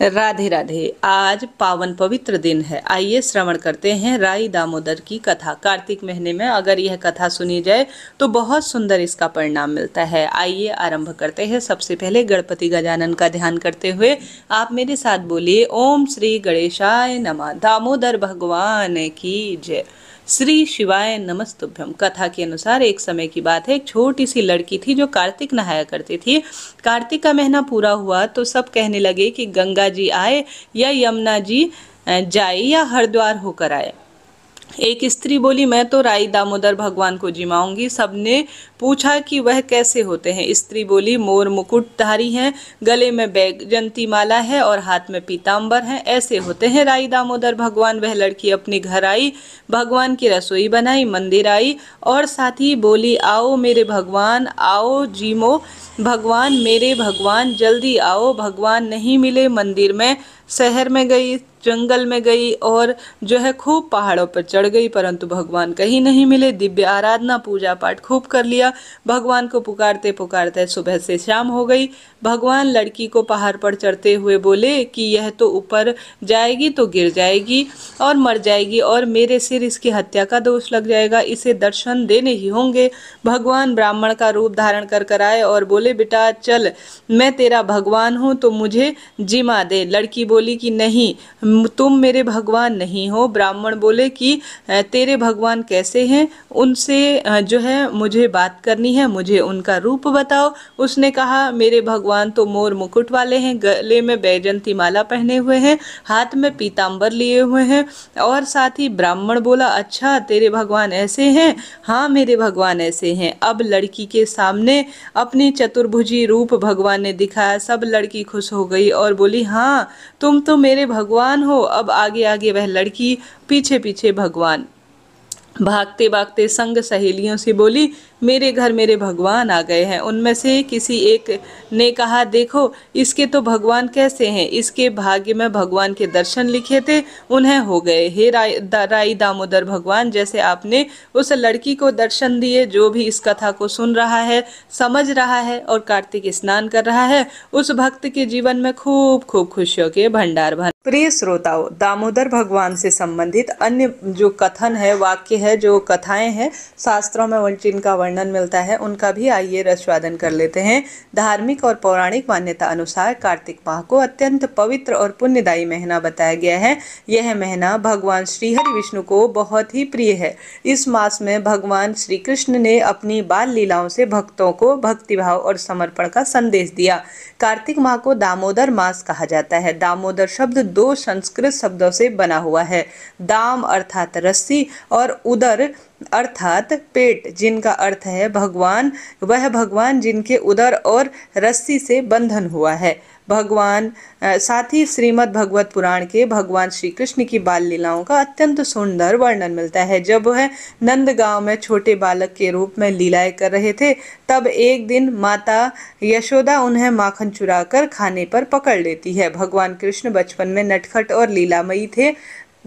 राधे राधे। आज पावन पवित्र दिन है। आइए श्रवण करते हैं राई दामोदर की कथा। कार्तिक महीने में अगर यह कथा सुनी जाए तो बहुत सुंदर इसका परिणाम मिलता है। आइए आरंभ करते हैं। सबसे पहले गणपति गजानन का ध्यान करते हुए आप मेरे साथ बोलिए, ओम श्री गणेशाय नमः। दामोदर भगवान की जय। श्री शिवाय नमस्तुभ्यम। कथा के अनुसार एक समय की बात है, एक छोटी सी लड़की थी जो कार्तिक नहाया करती थी। कार्तिक का महीना पूरा हुआ तो सब कहने लगे कि गंगा जी आए या यमुना जी जाए या हरिद्वार होकर आए। एक स्त्री बोली, मैं तो राई दामोदर भगवान को जिमाऊंगी। सबने पूछा कि वह कैसे होते हैं। स्त्री बोली, मोर मुकुटधारी हैं, गले में बैजंती माला है और हाथ में पीताम्बर है, ऐसे होते हैं राई दामोदर भगवान। वह लड़की अपने घर आई, भगवान की रसोई बनाई, मंदिर आई और साथ ही बोली, आओ मेरे भगवान, आओ जीमो भगवान, मेरे भगवान जल्दी आओ। भगवान नहीं मिले। मंदिर में, शहर में गई, जंगल में गई और जो है खूब पहाड़ों पर चढ़ गई, परंतु भगवान कहीं नहीं मिले। दिव्य आराधना, पूजा पाठ खूब कर लिया। भगवान को पुकारते पुकारते सुबह से शाम हो गई। भगवान लड़की को पहाड़ पर चढ़ते हुए बोले कि यह तो ऊपर जाएगी तो गिर जाएगी और मर जाएगी और मेरे सिर इसकी हत्या का दोष लग जाएगा, इसे दर्शन देने ही होंगे। भगवान ब्राह्मण का रूप धारण कर आए और बोले, बेटा चल, मैं तेरा भगवान हूँ तो मुझे जिमा दे। लड़की बोली कि नहीं, तुम मेरे भगवान नहीं हो। ब्राह्मण बोले कि तेरे भगवान कैसे हैं, उनसे जो है मुझे बात करनी है, मुझे उनका रूप बताओ। उसने कहा, मेरे भगवान तो मोर मुकुट वाले हैं, गले में बैजंती माला पहने हुए हैं, हाथ में पीताम्बर लिए हुए हैं। और साथ ही ब्राह्मण बोला, अच्छा तेरे भगवान ऐसे हैं? हाँ मेरे भगवान ऐसे हैं। अब लड़की के सामने अपनी चतुर्भुजी रूप भगवान ने दिखाया। सब लड़की खुश हो गई और बोली, हाँ तुम तो मेरे भगवान हो। अब आगे आगे वह लड़की, पीछे पीछे भगवान। भागते भागते संग सहेलियों से बोली, मेरे घर मेरे भगवान आ गए हैं। उनमें से किसी एक ने कहा, देखो इसके तो भगवान कैसे हैं, इसके भाग्य में भगवान के दर्शन लिखे थे, उन्हें हो गए। हे राई दामोदर भगवान, जैसे आपने उस लड़की को दर्शन दिए, जो भी इस कथा को सुन रहा है, समझ रहा है और कार्तिक स्नान कर रहा है, उस भक्त के जीवन में खूब खूब खुशियों के भंडार भर। प्रिय श्रोताओं, दामोदर भगवान से संबंधित अन्य जो कथन है, वाक्य है, जो कथाएं हैं शास्त्रों में जिनका वर्णन मिलता है, उनका भी आइए रसवादन कर लेते हैं। धार्मिक और पौराणिक मान्यता अनुसार कार्तिक माह को अत्यंत पवित्र और पुण्यदायी महीना बताया गया है। यह महीना भगवान श्री हरि विष्णु को बहुत ही प्रिय है। इस मास में भगवान श्री कृष्ण ने अपनी बाल लीलाओं से भक्तों को भक्तिभाव और समर्पण का संदेश दिया। कार्तिक माह को दामोदर मास कहा जाता है। दामोदर शब्द दो संस्कृत शब्दों से बना हुआ है। दाम अर्थात रस्सी और उदर अर्थात पेट, जिनका अर्थ है भगवान, वह भगवान जिनके उदर और रस्सी से बंधन हुआ है। भगवान साथ ही श्रीमद् भगवत पुराण के भगवान श्री कृष्ण की बाल लीलाओं का अत्यंत सुंदर वर्णन मिलता है। जब वह नंदगांव में छोटे बालक के रूप में लीलाएं कर रहे थे, तब एक दिन माता यशोदा उन्हें माखन चुराकर खाने पर पकड़ लेती है। भगवान कृष्ण बचपन में नटखट और लीलामयी थे।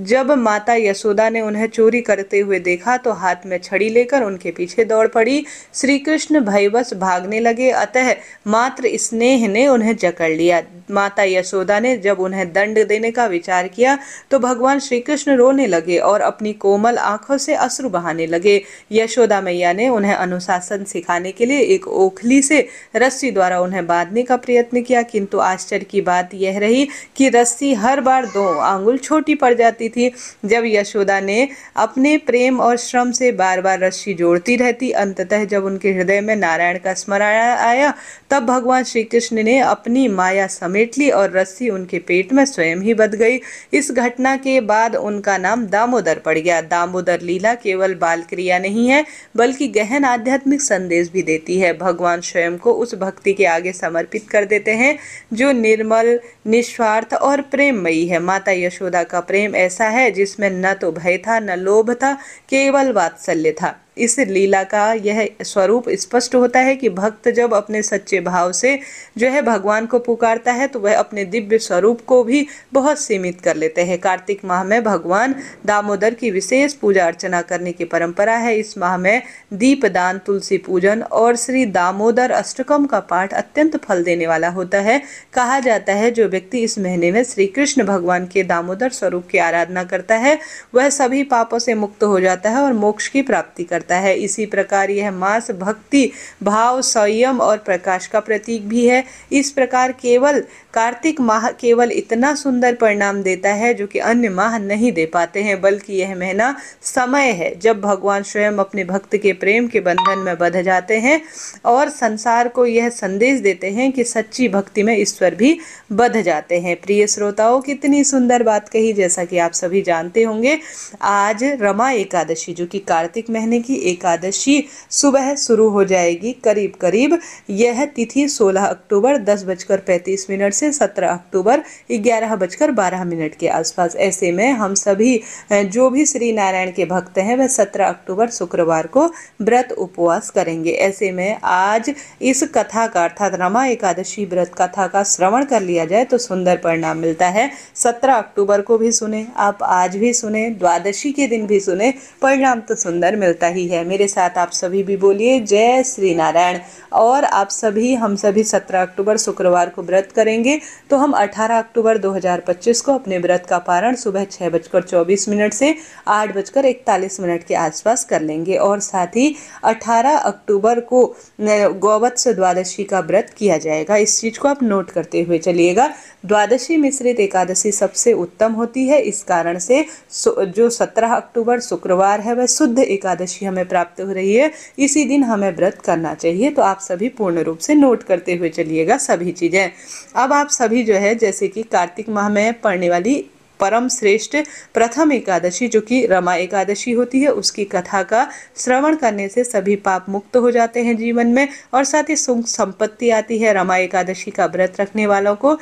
जब माता यशोदा ने उन्हें चोरी करते हुए देखा तो हाथ में छड़ी लेकर उनके पीछे दौड़ पड़ी। श्री कृष्ण भयवश भागने लगे, अतः मात्र स्नेह ने उन्हें जकड़ लिया। माता यशोदा ने जब उन्हें दंड देने का विचार किया तो भगवान श्री कृष्ण रोने लगे और अपनी कोमल आंखों से अश्रु बहाने लगे। यशोदा मैया ने उन्हें अनुशासन सिखाने के लिए एक ओखली से रस्सी द्वारा उन्हें बांधने का प्रयत्न किया, किंतु आश्चर्य की बात यह रही कि रस्सी हर बार 2 आंगुल छोटी पड़ जाती थी। जब यशोदा ने अपने प्रेम और श्रम से बार बार रस्सी जोड़ती रहती, अंततः जब उनके हृदय में नारायण का स्मरण आया, तब भगवान श्री कृष्ण ने अपनी माया समेट ली और रस्सी उनके पेट में स्वयं ही बंध गई। इस घटना के बाद उनका नाम दामोदर पड़ गया। दामोदर लीला केवल बाल क्रिया नहीं है, बल्कि गहन आध्यात्मिक संदेश भी देती है। भगवान स्वयं को उस भक्ति के आगे समर्पित कर देते हैं जो निर्मल, निस्वार्थ और प्रेममयी है। माता यशोदा का प्रेम ऐसा है जिसमें न तो भय था, न लोभ था, केवल वात्सल्य था। इस लीला का यह स्वरूप स्पष्ट होता है कि भक्त जब अपने सच्चे भाव से जो है भगवान को पुकारता है तो वह अपने दिव्य स्वरूप को भी बहुत सीमित कर लेते हैं। कार्तिक माह में भगवान दामोदर की विशेष पूजा अर्चना करने की परंपरा है। इस माह में दीपदान, तुलसी पूजन और श्री दामोदर अष्टकम का पाठ अत्यंत फल देने वाला होता है। कहा जाता है जो व्यक्ति इस महीने में श्री कृष्ण भगवान के दामोदर स्वरूप की आराधना करता है वह सभी पापों से मुक्त हो जाता है और मोक्ष की प्राप्ति करता है। इसी प्रकार यह मास भक्ति भाव, संयम और प्रकाश का प्रतीक भी है। इस प्रकार केवल कार्तिक माह केवल इतना सुंदर परिणाम देता है जो कि अन्य माह नहीं दे पाते हैं, बल्कि यह महीना समय है जब भगवान स्वयं अपने भक्त के प्रेम के बंधन में बंध जाते हैं और संसार को यह संदेश देते हैं कि सच्ची भक्ति में ईश्वर भी बंध जाते हैं। प्रिय श्रोताओं, कितनी सुंदर बात कही। जैसा कि आप सभी जानते होंगे, आज रमा एकादशी जो कि कार्तिक महीने की एकादशी सुबह शुरू हो जाएगी। करीब करीब यह तिथि 16 अक्टूबर 10:35 से 17 अक्टूबर 11:12 के आसपास। ऐसे में हम सभी जो भी श्री नारायण के भक्त हैं वह 17 अक्टूबर शुक्रवार को व्रत उपवास करेंगे। ऐसे में आज इस कथा का अर्थात रमा एकादशी व्रत कथा का श्रवण कर लिया जाए तो सुंदर परिणाम मिलता है। 17 अक्टूबर को भी सुने, आप आज भी सुने, द्वादशी के दिन भी सुने, परिणाम तो सुंदर मिलता ही है। मेरे साथ आप सभी भी बोलिए जय श्री नारायण। और आप सभी हम सभी 17 अक्टूबर शुक्रवार को व्रत करेंगे तो हम 18 अक्टूबर 2025 को अपने व्रत का पारण सुबह 6:24 से 8:41 के आसपास कर लेंगे। और साथ ही 18 अक्टूबर को गौवत्स द्वादशी का व्रत किया जाएगा। इस चीज को आप नोट करते हुए चलिएगा। द्वादशी मिश्रित एकादशी सबसे उत्तम होती है। इस कारण से जो 17 अक्टूबर शुक्रवार है वह शुद्ध एकादशी हमें प्राप्त हो रही है। इसी दिन हमें व्रत करना चाहिए। तो आप सभी पूर्ण रूप से नोट करते हुए चलिएगा सभी चीजें। अब आप सभी जो है जैसे कि कार्तिक माह में पड़ने वाली परम श्रेष्ठ प्रथम एकादशी जो कि रमा एकादशी होती है उसकी कथा का श्रवण करने से सभी पाप मुक्त हो जाते हैं जीवन में और साथ ही सुख संपत्ति आती है। रमा एकादशी का व्रत रखने वालों को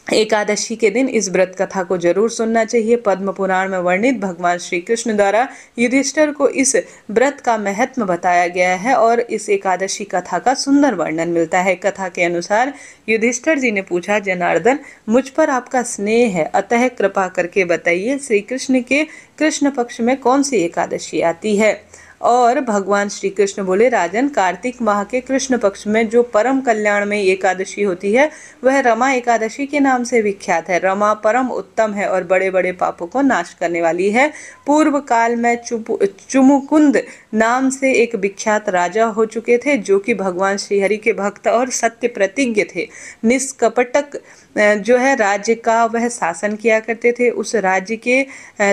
एकादशी के दिन इस व्रत कथा को जरूर सुनना चाहिए। पद्म पुराण में वर्णित भगवान श्री कृष्ण द्वारा युधिष्ठिर को इस व्रत का महत्व बताया गया है और इस एकादशी कथा का सुंदर वर्णन मिलता है। कथा के अनुसार युधिष्ठिर जी ने पूछा, जनार्दन मुझ पर आपका स्नेह है, अतः कृपा करके बताइए श्री कृष्ण के कृष्ण पक्ष में कौन सी एकादशी आती है। और भगवान श्री कृष्ण बोले, राजन कार्तिक माह के कृष्ण पक्ष में जो परम कल्याण में एकादशी होती है वह रमा एकादशी के नाम से विख्यात है। रमा परम उत्तम है और बड़े बड़े पापों को नाश करने वाली है। पूर्व काल में चुमुकुंद नाम से एक विख्यात राजा हो चुके थे जो कि भगवान श्रीहरि के भक्त और सत्य प्रतिज्ञ थे। निष्कपटक जो है राज्य का वह शासन किया करते थे। उस राज्य के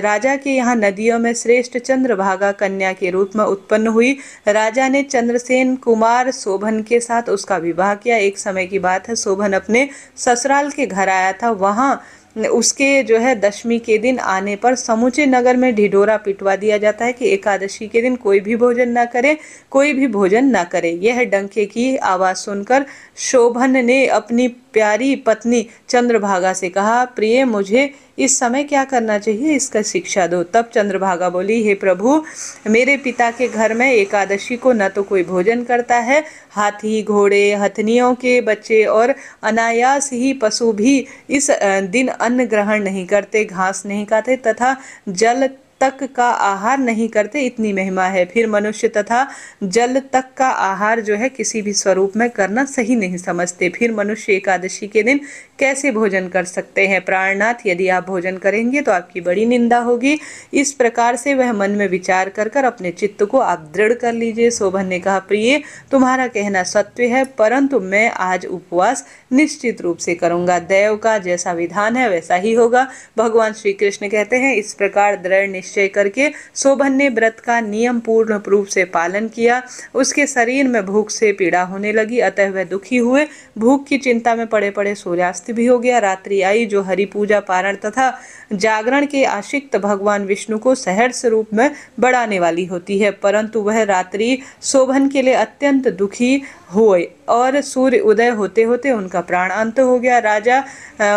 राजा के यहाँ नदियों में श्रेष्ठ चंद्रभागा कन्या के रूप में उत्पन्न हुई। राजा ने चंद्रसेन कुमार शोभन के साथ उसका विवाह किया। एक समय की बात है, शोभन अपने ससुराल के घर आया था। वहाँ उसके जो है दशमी के दिन आने पर समूचे नगर में ढिढोरा पिटवा दिया जाता है कि एकादशी के दिन कोई भी भोजन ना करे, कोई भी भोजन ना करे। यह डंके की आवाज सुनकर शोभन ने अपनी प्यारी पत्नी चंद्रभागा से कहा, प्रिय मुझे इस समय क्या करना चाहिए, इसका शिक्षा दो। तब चंद्रभागा बोली, हे प्रभु, मेरे पिता के घर में एकादशी को न तो कोई भोजन करता है, हाथी घोड़े हथनियों के बच्चे और अनायास ही पशु भी इस दिन अन्न ग्रहण नहीं करते, घास नहीं खाते तथा जल तक का आहार नहीं करते। इतनी महिमा है। फिर मनुष्य तथा जल तक का आहार जो है किसी भी स्वरूप में करना सही नहीं समझते। फिर मनुष्य एकादशी के दिन कैसे भोजन कर सकते हैं। प्राणनाथ, यदि आप भोजन करेंगे तो आपकी बड़ी निंदा होगी। इस प्रकार से वह मन में विचार कर कर अपने चित्त को आप दृढ़ कर लीजिए। शोभन ने कहा, प्रिय तुम्हारा कहना सत्य है, परंतु मैं आज उपवास निश्चित रूप से करूंगा। देव का जैसा विधान है वैसा ही होगा। भगवान श्री कृष्ण कहते हैं, इस प्रकार दृढ़ निश्चय करके शोभन ने व्रत का नियम पूर्ण रूप से पालन किया। उसके शरीर में भूख से पीड़ा होने लगी, अतः वह दुखी हुए। भूख की चिंता में पड़े पड़े सूर्यास्त भी हो गया। रात्रि आई जो हरि पूजा पारण तथा जागरण के आशिक्त भगवान विष्णु को सहर्ष रूप में बढ़ाने वाली होती है, परंतु वह रात्रि शोभन के लिए अत्यंत दुखी हुए और सूर्य उदय होते होते उनका प्राण अंत हो गया। राजा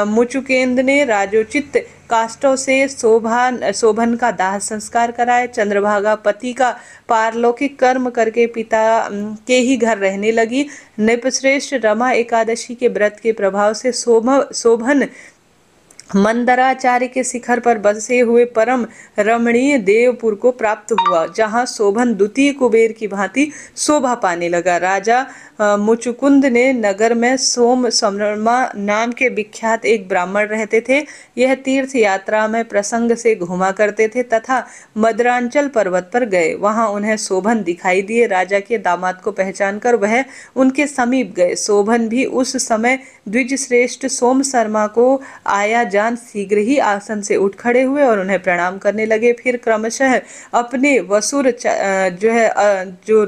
मुचुकेंद्र ने राजोचित काष्ठों से शोभन का दाह संस्कार कराए। चंद्रभागा पति का पारलौकिक कर्म करके पिता के ही घर रहने लगी। नृपश्रेष्ठ रमा एकादशी के व्रत के प्रभाव से शोभन मंदराचार्य के शिखर पर बसे हुए परम रमणीय देवपुर को प्राप्त हुआ, जहां शोभन द्वितीय कुबेर की भांति शोभा पाने लगा। राजा मुचुकुंद ने नगर में सोम समरमा नाम के विख्यात एक ब्राह्मण रहते थे। यह तीर्थ यात्रा में प्रसंग से घूमा करते थे तथा मदरांचल पर्वत पर गए। वहां उन्हें शोभन दिखाई दिए। राजा के दामाद को पहचानकर वह उनके समीप गए। शोभन भी उस समय द्विज श्रेष्ठ सोम शर्मा को आया जान शीघ्र ही आसन से उठ खड़े हुए और उन्हें प्रणाम करने लगे। फिर क्रमशः अपने वसुर जो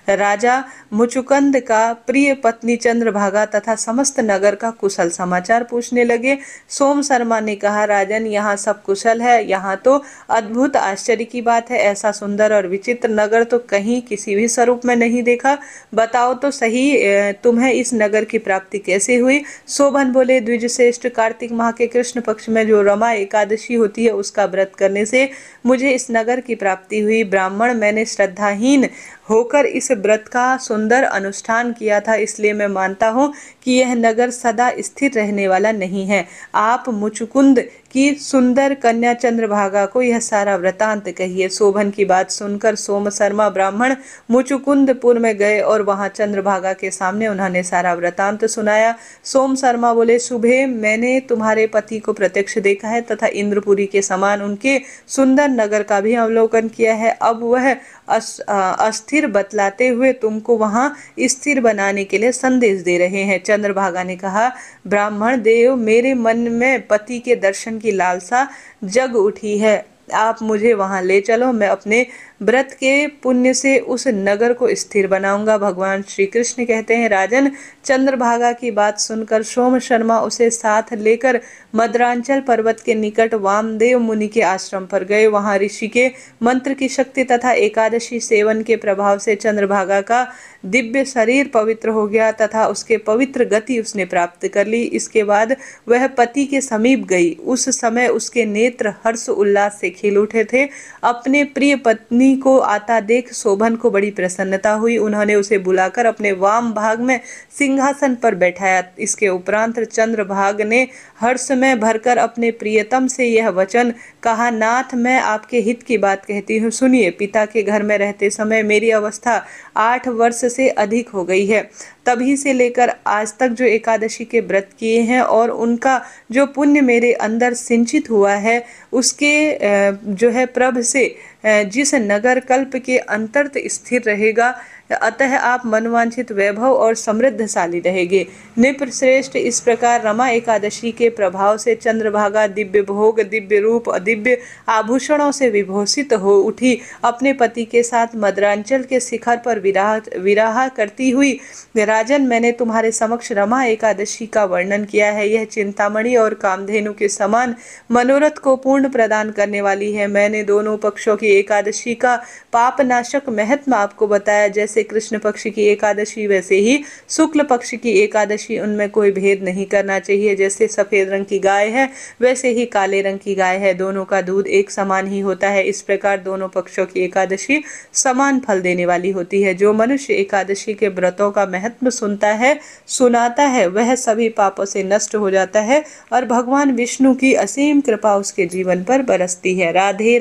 राजा मुचुकुंद का प्रिय पत्नी चंद्रभागा तथा समस्त नगर का कुशल समाचार पूछने लगे। सोम शर्मा ने कहा, राजन, यहाँ सब कुशल है। यहाँ तो अद्भुत आश्चर्य की बात है। ऐसा सुंदर और विचित्र नगर तो कहीं किसी भी स्वरूप में नहीं देखा। बताओ तो सही, तुम्हें इस नगर की प्राप्ति कैसे हुई? शोभन बोले, द्विजश्रेष्ठ, कार्तिक माह के कृष्ण पक्ष में जो रमा एकादशी होती है उसका व्रत करने से मुझे इस नगर की प्राप्ति हुई। ब्राह्मण, मैंने श्रद्धाहीन होकर इस व्रत का सुंदर अनुष्ठान किया था, इसलिए मैं मानता हूँ कि यह नगर सदा स्थिर रहने वाला नहीं है। आप मुचुकुंद की सुंदर कन्या चंद्रभागा को यह सारा वृतांत कहिए। शोभन की बात सुनकर सोम शर्मा ब्राह्मण मुचुकुंदपुर में गए और वहां चंद्रभागा के सामने उन्होंने सारा वृतांत सुनाया। सोम शर्मा बोले, शुभे, मैंने तुम्हारे पति को प्रत्यक्ष देखा है तथा इंद्रपुरी के समान उनके सुंदर नगर का भी अवलोकन किया है। अब वह अस्थिर बतलाते हुए तुमको वहां स्थिर बनाने के लिए संदेश दे रहे हैं। चंद्रभागा ने कहा, ब्राह्मण देव, मेरे मन में पति के दर्शन की लालसा जग उठी है। आप मुझे वहां ले चलो। मैं अपने व्रत के पुण्य से उस नगर को स्थिर बनाऊंगा। भगवान श्री कृष्ण कहते हैं, राजन, चंद्रभागा की बात सुनकर सोम शर्मा उसे साथ लेकर मदरांचल पर्वत के निकट वामदेव मुनि के आश्रम पर गए। वहां ऋषि के मंत्र की शक्ति तथा एकादशी सेवन के प्रभाव से चंद्रभागा का दिव्य शरीर पवित्र हो गया तथा उसके पवित्र गति उसने प्राप्त कर ली। इसके बाद वह पति के समीप गई। उस समय उसके नेत्र हर्ष उल्लास से खिल उठे थे। अपने प्रिय पत्नी को आता देख शोभन को बड़ी प्रसन्नता हुई। उन्होंने उसे बुलाकर अपने वाम भाग में सिंहासन पर बैठाया। इसके उपरांत चंद्रभाग ने हर्ष में भरकर अपने प्रियतम से यह वचन कहा, नाथ, मैं आपके हित की बात कहती हूँ, सुनिए। पिता के घर में रहते समय मेरी अवस्था 8 वर्ष से अधिक हो गई है। तभी से लेकर आज तक जो एकादशी के व्रत किए हैं और उनका जो पुण्य मेरे अंदर सिंचित हुआ है, उसके जो है प्रभ से जिस नगर कल्प के अंतर्त स्थिर रहेगा, अतः आप मनवांछित वैभव और समृद्धशाली रहेंगे। नृपश्रेष्ठ, इस प्रकार रमा एकादशी के प्रभाव से चंद्रभागा दिव्य भोग, दिव्य रूप, दिव्य आभूषणों से विभूषित हो उठी। अपने पति के साथ मदरांचल के शिखर पर विराह करती हुई, राजन, मैंने तुम्हारे समक्ष रमा एकादशी का वर्णन किया है। यह चिंतामणि और कामधेनु के समान मनोरथ को पूर्ण प्रदान करने वाली है। मैंने दोनों पक्षों की एकादशी का पापनाशक महत्व आपको बताया। जैसे कृष्ण पक्ष की एकादशी वैसे ही शुक्ल पक्ष की एकादशी, उनमें कोई भेद नहीं करना चाहिए। जैसे सफेद रंग की गाय है वैसे ही काले रंग की गाय है, दोनों का दूध एक समान ही होता है। इस प्रकार दोनों पक्षों की एकादशी समान फल देने वाली होती है। जो मनुष्य एकादशी के व्रतों का महत्व सुनाता है वह सभी पापों से नष्ट हो जाता है और भगवान विष्णु की असीम कृपा उसके जीवन पर बरसती है। राधे राधे।